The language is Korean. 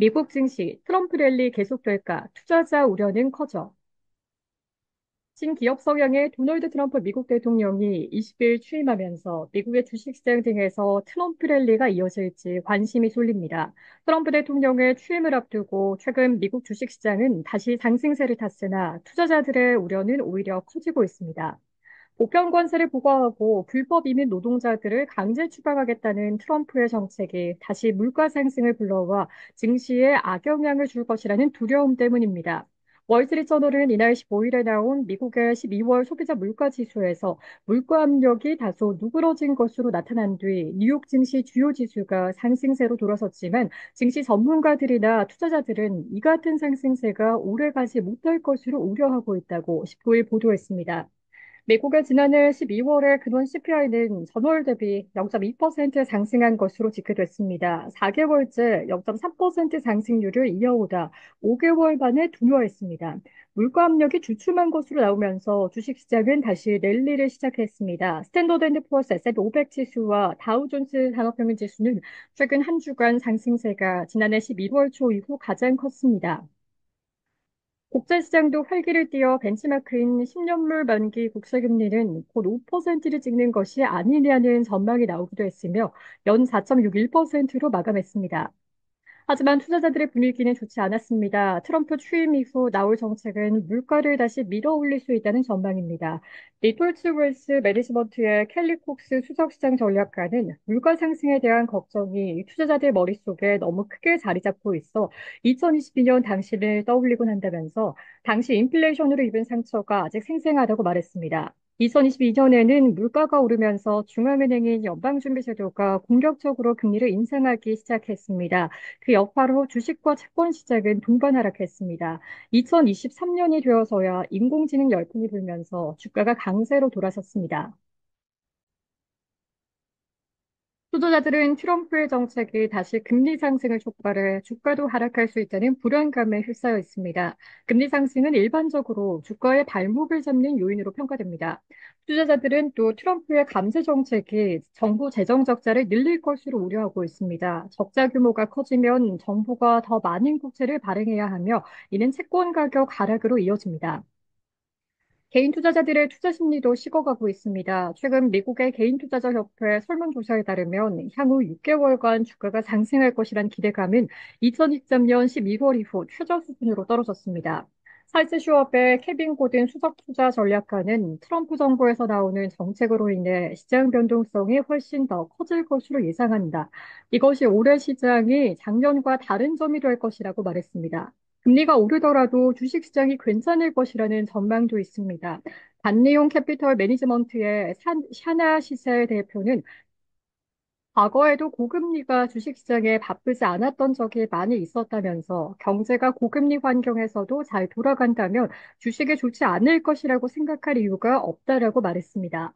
미국 증시 트럼프 랠리 계속될까? 투자자 우려는 커져. 친기업 성향의 도널드 트럼프 미국 대통령이 20일 취임하면서 미국의 주식시장 등에서 트럼프 랠리가 이어질지 관심이 쏠립니다. 트럼프 대통령의 취임을 앞두고 최근 미국 주식시장은 다시 상승세를 탔으나 투자자들의 우려는 오히려 커지고 있습니다. 보편 관세를 부과하고 불법 이민 노동자들을 강제 추방하겠다는 트럼프의 정책이 다시 물가 상승을 불러와 증시에 악영향을 줄 것이라는 두려움 때문입니다. 월스트리트저널은 이날 15일에 나온 미국의 12월 소비자 물가 지수에서 물가 압력이 다소 누그러진 것으로 나타난 뒤 뉴욕 증시 주요 지수가 상승세로 돌아섰지만 증시 전문가들이나 투자자들은 이 같은 상승세가 오래가지 못할 것으로 우려하고 있다고 19일 보도했습니다. 미국의 지난해 12월의 근원 CPI는 전월 대비 0.2% 상승한 것으로 집계됐습니다. 4개월째 0.3% 상승률을 이어오다 5개월 만에 둔화했습니다. 물가 압력이 주춤한 것으로 나오면서 주식시장은 다시 랠리를 시작했습니다. 스탠더드앤드푸어스 S&P 500 지수와 다우존스 산업평균 지수는 최근 한 주간 상승세가 지난해 11월 초 이후 가장 컸습니다. 국제시장도 활기를 띠어 벤치마크인 10년물 만기 국채금리는 곧 5%를 찍는 것이 아니냐는 전망이 나오기도 했으며 연 4.61%로 마감했습니다. 하지만 투자자들의 분위기는 좋지 않았습니다. 트럼프 취임 이후 나올 정책은 물가를 다시 밀어올릴 수 있다는 전망입니다. 리톨츠 웰스 매니지먼트의 켈리 콕스 수석시장 전략가는 물가 상승에 대한 걱정이 투자자들 머릿속에 너무 크게 자리 잡고 있어 2022년 당시를 떠올리곤 한다면서 당시 인플레이션으로 입은 상처가 아직 생생하다고 말했습니다. 2022년에는 물가가 오르면서 중앙은행인 연방준비제도가 공격적으로 금리를 인상하기 시작했습니다. 그 여파로 주식과 채권 시장은 동반 하락했습니다. 2023년이 되어서야 인공지능 열풍이 불면서 주가가 강세로 돌아섰습니다. 투자자들은 트럼프의 정책이 다시 금리 상승을 촉발해 주가도 하락할 수 있다는 불안감에 휩싸여 있습니다. 금리 상승은 일반적으로 주가의 발목을 잡는 요인으로 평가됩니다. 투자자들은 또 트럼프의 감세 정책이 정부 재정 적자를 늘릴 것으로 우려하고 있습니다. 적자 규모가 커지면 정부가 더 많은 국채를 발행해야 하며 이는 채권 가격 하락으로 이어집니다. 개인 투자자들의 투자 심리도 식어가고 있습니다. 최근 미국의 개인 투자자 협회 설문조사에 따르면 향후 6개월간 주가가 상승할 것이란 기대감은 2023년 11월 이후 최저 수준으로 떨어졌습니다. 살스 슈업의 케빈 고든 수석 투자 전략가는 트럼프 정부에서 나오는 정책으로 인해 시장 변동성이 훨씬 더 커질 것으로 예상한다. 이것이 올해 시장이 작년과 다른 점이 될 것이라고 말했습니다. 금리가 오르더라도 주식시장이 괜찮을 것이라는 전망도 있습니다. 반내용 캐피털 매니지먼트의 샤나 시세 대표는 과거에도 고금리가 주식시장에 바쁘지 않았던 적이 많이 있었다면서 경제가 고금리 환경에서도 잘 돌아간다면 주식에 좋지 않을 것이라고 생각할 이유가 없다라고 말했습니다.